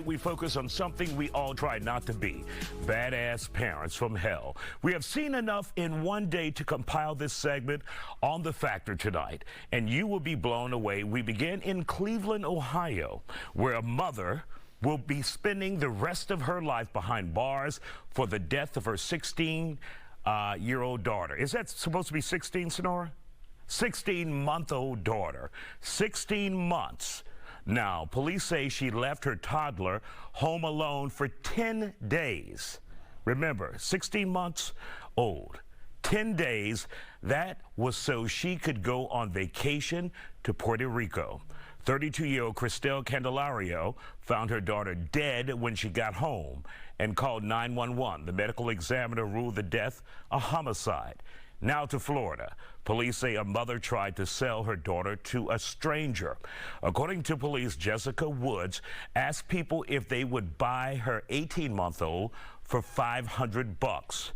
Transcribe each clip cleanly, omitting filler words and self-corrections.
We focus on something we all try not to be, badass parents from hell. We have seen enough in one day to compile this segment on The Factor tonight, and you will be blown away. We begin in Cleveland, Ohio, where a mother will be spending the rest of her life behind bars for the death of her 16-year-old daughter. Is that supposed to be 16, Sonora? 16-month-old daughter. 16 months. Now, police say she left her toddler home alone for 10 days. Remember, 16 months old, 10 days. That was so she could go on vacation to Puerto Rico. 32-year-old Cristel Candelario found her daughter dead when she got home and called 911. The medical examiner ruled the death a homicide. Now to Florida. Police say a mother tried to sell her daughter to a stranger. According to police, Jessica Woods asked people if they would buy her 18-month-old for $500.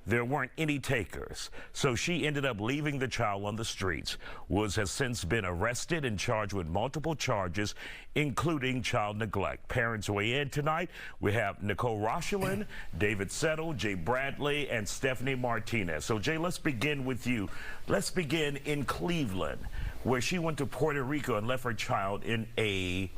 There weren't any takers, so she ended up leaving the child on the streets. Woods has since been arrested and charged with multiple charges, including child neglect. Parents weigh in tonight. We have Nicole Rochelin, David Settle, Jay Bradley, and Stephanie Martinez. So, Jay, let's begin with you. Let's begin in Cleveland, where she went to Puerto Rico and left her child in a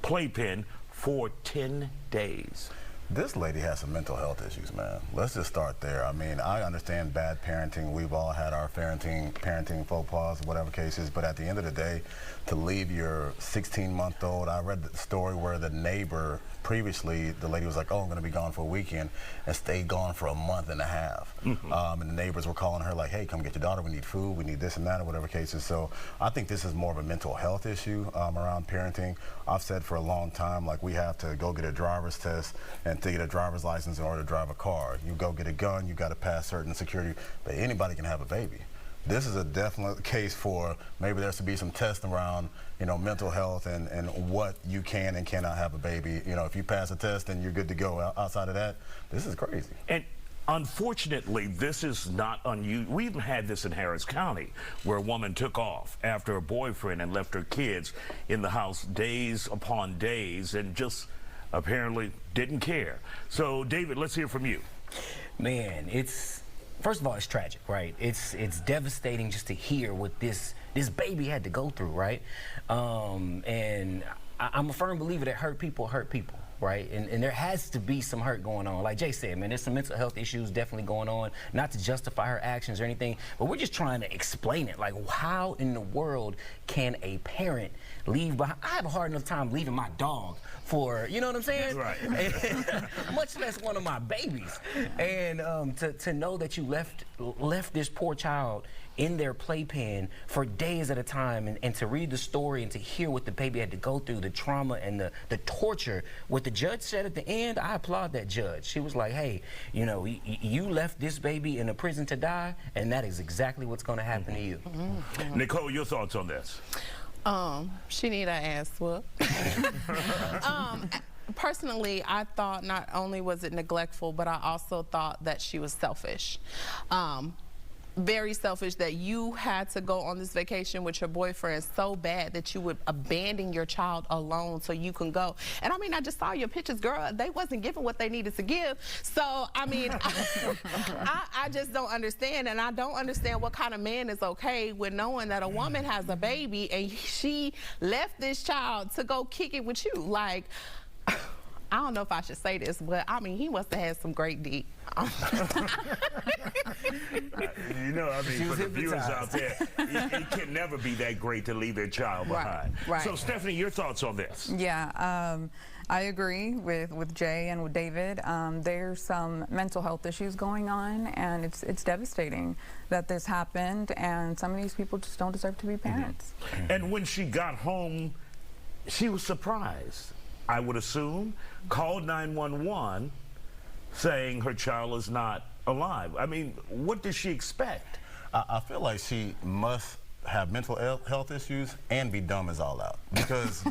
playpen for 10 days. This lady has some mental health issues, man. Let's just start there. I mean, I understand bad parenting. We've all had our parenting faux pas, whatever cases, but at the end of the day, to leave your 16-month-old, I read the story where the neighbor, previously, the lady was like, oh, I'm gonna be gone for a weekend, and stayed gone for a month and a half. And the neighbors were calling her like, hey, come get your daughter, we need food, we need this and that, or whatever cases. So I think this is more of a mental health issue around parenting. I've said for a long time, like, we have to go get a driver's test and to get a driver's license in order to drive a car. You go get a gun, you got to pass certain security, but anybody can have a baby. This is a definite case for maybe there should be some tests around, you know, mental health and what you can and cannot have a baby. You know, if you pass a test, then you're good to go. Outside of that, this is crazy. And unfortunately, this is not unusual. We even had this in Harris County, where a woman took off after her boyfriend and left her kids in the house days upon days and just apparently didn't care. So, David, let's hear from you. Man, first of all, it's tragic, right? It's devastating just to hear what this baby had to go through, right? And I'm a firm believer that hurt people, right? And there has to be some hurt going on. Like Jay said, man, there's some mental health issues definitely going on, not to justify her actions or anything, but we're just trying to explain it. Like, how in the world can a parent leave behind? I have a hard enough time leaving my dog for, you know what I'm saying? Right. Much less one of my babies. And to know that you left this poor child in their playpen for days at a time, and to read the story and to hear what the baby had to go through, the trauma and the torture. What the judge said at the end, I applaud that judge. She was like, hey, you know, you left this baby in a prison to die, and that is exactly what's going to happen to you. Nicole, your thoughts on this? She need an ass whoop. Personally, I thought not only was it neglectful, but I also thought that she was selfish. Very selfish that you had to go on this vacation with your boyfriend so bad that you would abandon your child alone so you can go. And I mean, I just saw your pictures, girl. They wasn't giving what they needed to give. So, I mean, I just don't understand. And I don't understand what kind of man is okay with knowing that a woman has a baby and she left this child to go kick it with you. Like, I don't know if I should say this, but I mean, he must have had some great deep. You know, I mean, for the viewers out there, it can never be that great to leave their child behind. Right. So, Stephanie, your thoughts on this? Yeah, I agree with Jay and with David. There's some mental health issues going on, and it's devastating that this happened, and some of these people just don't deserve to be parents. And when she got home, she was surprised, I would assume, called 911 saying her child is not alive. I mean, what does she expect? I feel like she must have mental health issues and be dumb as all out, because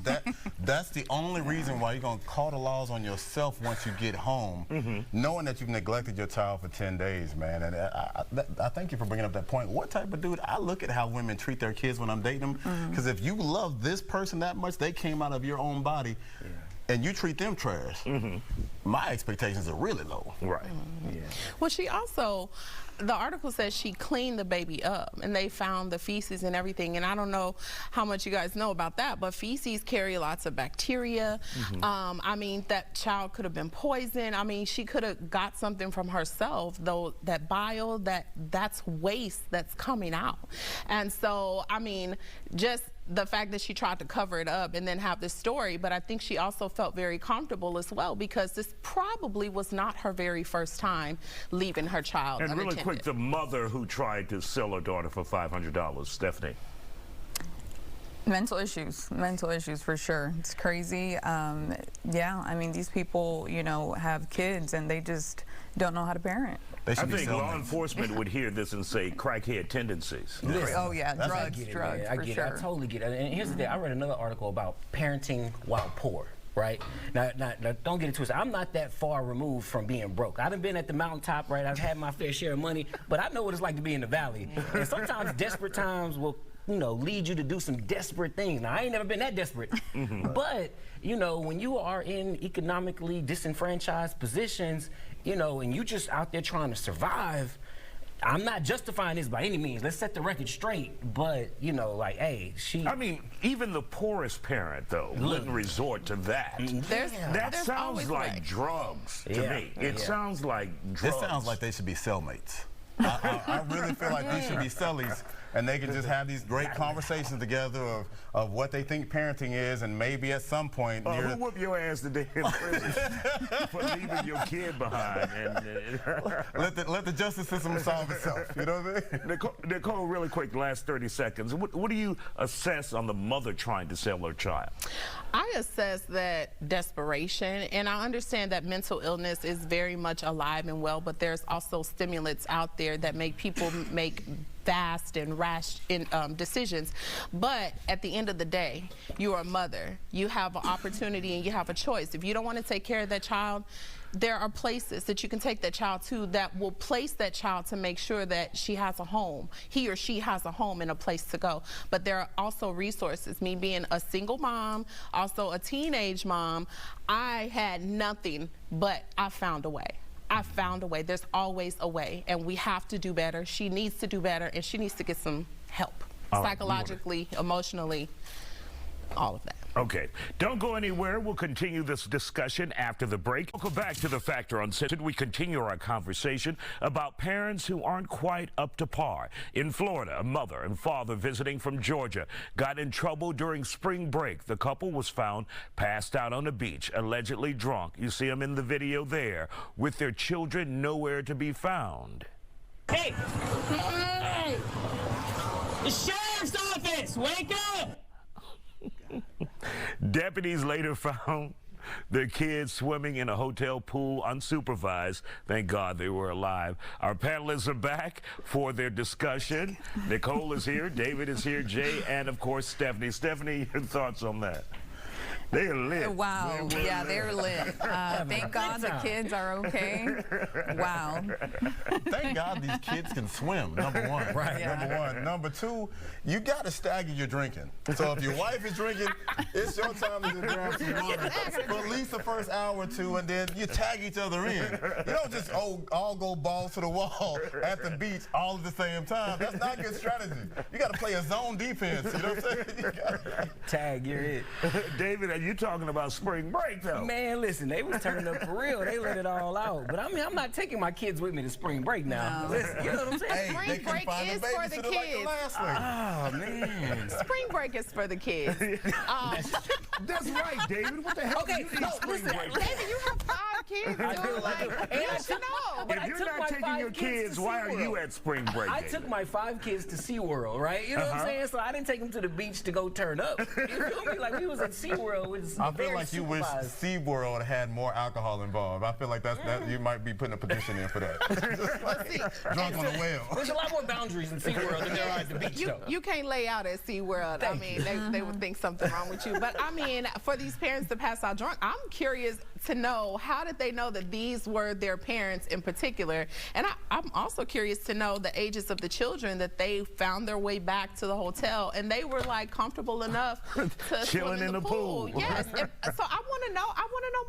that's the only reason why you're going to call the laws on yourself once you get home, knowing that you've neglected your child for 10 days, man. And I thank you for bringing up that point. What type of dude? I look at how women treat their kids when I'm dating them, because if you love this person that much, they came out of your own body. and you treat them trash, my expectations are really low. Right. Yeah. Well, she also, the article says she cleaned the baby up and they found the feces and everything. And I don't know how much you guys know about that, but feces carry lots of bacteria. I mean, that child could have been poisoned. I mean, she could have got something from herself, though, that bile, that's waste that's coming out. And so, I mean, just the fact that she tried to cover it up and then have this story, but I think she also felt very comfortable as well, because this probably was not her very first time leaving her child And unattended. really quick, the mother who tried to sell her daughter for $500, Stephanie. Mental issues for sure. It's crazy. Yeah, I mean, these people, you know, have kids and they just don't know how to parent. They I should be think selling law it. enforcement would hear this and say crackhead tendencies. Oh yeah, That's- I drugs, get it, drugs man. I for get sure. it. I totally get it. And here's the thing. I read another article about parenting while poor. Right? Now, don't get it twisted. I'm not that far removed from being broke. I done been at the mountaintop, right? I've had my fair share of money, but I know what it's like to be in the valley. And sometimes desperate times will, you know, lead you to do some desperate things. Now, I ain't never been that desperate. But, you know, when you are in economically disenfranchised positions, you know, and you just out there trying to survive, I'm not justifying this by any means. Let's set the record straight. But, you know, like, hey, I mean, even the poorest parent, though, wouldn't resort to that. That There's sounds always like ways. drugs to Yeah, me. It yeah. sounds like drugs. This sounds like they should be cellmates. I really feel like these should be cellies, and they can just have these great conversations together of what they think parenting is, and maybe at some point near who whooped your ass today in prison for leaving your kid behind? let the justice system solve itself. You know what I mean? Nicole, really quick, last 30 seconds. What do you assess on the mother trying to sell her child? I assess that desperation, and I understand that mental illness is very much alive and well, but there's also stimulants out there that make people make fast and rash decisions. But at the end of the day, you're a mother. You have an opportunity and you have a choice. If you don't want to take care of that child, there are places that you can take that child to that will place that child to make sure that she has a home. He or she has a home and a place to go. But there are also resources. Me being a single mom, also a teenage mom, I had nothing, but I found a way. I found a way. There's always a way, and we have to do better. She needs to do better, and she needs to get some help, psychologically, emotionally, all of that. Okay, don't go anywhere. We'll continue this discussion after the break. Welcome back to The Factor Uncensored. We continue our conversation about parents who aren't quite up to par. In Florida, a mother and father visiting from Georgia got in trouble during spring break. The couple was found passed out on the beach, allegedly drunk. You see them in the video there, with their children nowhere to be found. Hey! Hey! The sheriff's office! Wake up! Deputies later found their kids swimming in a hotel pool unsupervised. Thank God they were alive. Our panelists are back for their discussion. Nicole is here, David is here, Jay, and of course Stephanie. Stephanie, your thoughts on that? They're lit. Wow. Yeah, they're lit. Thank God the kids are okay. Wow. Thank God these kids can swim, number one. Right. Yeah. Number one. Number two, you got to stagger your drinking. So if your wife is drinking, it's your time to just grab some water for at least the first hour or two, and then you tag each other in. You don't just all go balls to the wall at the beach all at the same time. That's not good strategy. You got to play a zone defense. You know what I'm saying? You gotta, tag, you're it. David, are you talking about spring break, though? Man, listen, they was turning up for real. They let it all out. But I mean, I'm not taking my kids with me to spring break now. No. Listen, you know what I'm saying? hey, Spring they couldn't break find a is for the babysitter like the kids. last one. Oh, man. Spring break is for the kids. That's right, David. What the hell Okay, do you no, need spring listen, break? David, you have 5 kids, I dude. do. Like, And you I should took- know. but If I you're took not my taking 5 your kids, to why are you SeaWorld. at spring break? I David? took my 5 kids to SeaWorld, right? You know what I'm saying? So I didn't take them to the beach to go turn up. You feel me? Like, we was at SeaWorld. Which I feel like you wish SeaWorld had more alcohol involved. I feel like that you might be putting a petition in for that. Drunk on the whale. There's a lot more boundaries in SeaWorld than there are at the beach, though. You can't lay out at SeaWorld. I mean, they would think something wrong with you. But I mean, for these parents to pass out drunk, I'm curious to know, how did they know that these were their parents in particular? And I'm also curious to know the ages of the children that they found their way back to the hotel, and they were like comfortable enough to chilling swim in the pool. Yes. So I want to know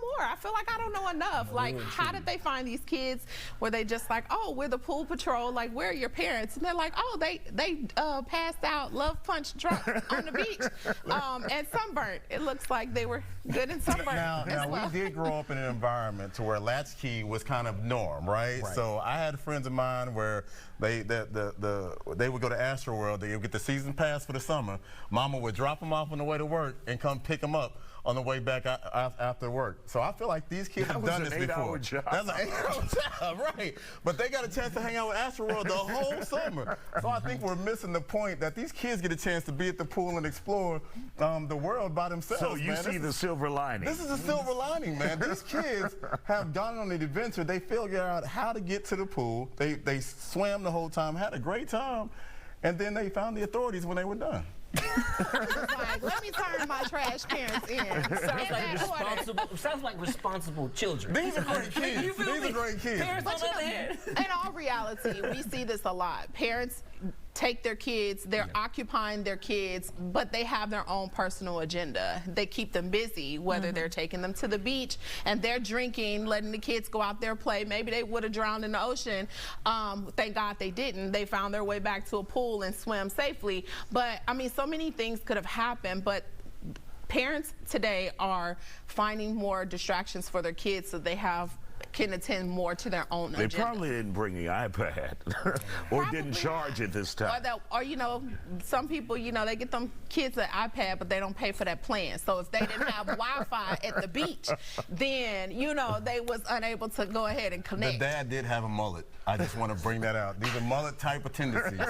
more. I feel like I don't know enough. Like, how did they find these kids? Were they just like, oh, we're the pool patrol, like, where are your parents? And they're like, oh, they passed out, love punch drunk on the beach, and sunburnt. It looks like they were good and sunburnt. Now well. we did grow up in an environment to where latchkey was kind of norm, right? So I had friends of mine where they would go to Astroworld. They would get the season pass for the summer. Mama would drop them off on the way to work and come pick them up on the way back after work. So I feel like these kids have done this before. Job. That's an 8-hour job, right? But they got a chance to hang out with Astroworld the whole summer. So I think we're missing the point that these kids get a chance to be at the pool and explore the world by themselves. So you see the silver lining. This is a silver lining, man. These kids have gone on an adventure. They figured out how to get to the pool. They swam the whole time, had a great time, and then they found the authorities when they were done. Like, let me turn my trash parents in. Sounds like responsible children. These are great kids. These are great kids. Parents, on the other hand. In all reality, we see this a lot. Parents take their kids, they're occupying their kids, but they have their own personal agenda. They keep them busy, whether they're taking them to the beach and they're drinking, letting the kids go out there play. Maybe they would have drowned in the ocean. Thank God they didn't. They found their way back to a pool and swam safely. But I mean, so many things could have happened, but parents today are finding more distractions for their kids so they can attend more to their own agenda. They probably didn't bring the iPad or didn't charge it this time. Or you know, some people, you know, they get them kids an iPad, but they don't pay for that plan. So if they didn't have Wi-Fi at the beach, then, you know, they was unable to go ahead and connect. The dad did have a mullet. I just want to bring that out. These are mullet type of tendencies.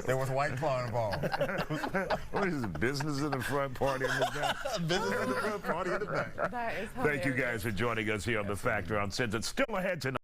There was White Claw involved. What is it, business in the front, party in the back? Business in the front, party in the back. That is Thank you hilarious. guys for joining us here on The Factor Uncensored. Still ahead tonight.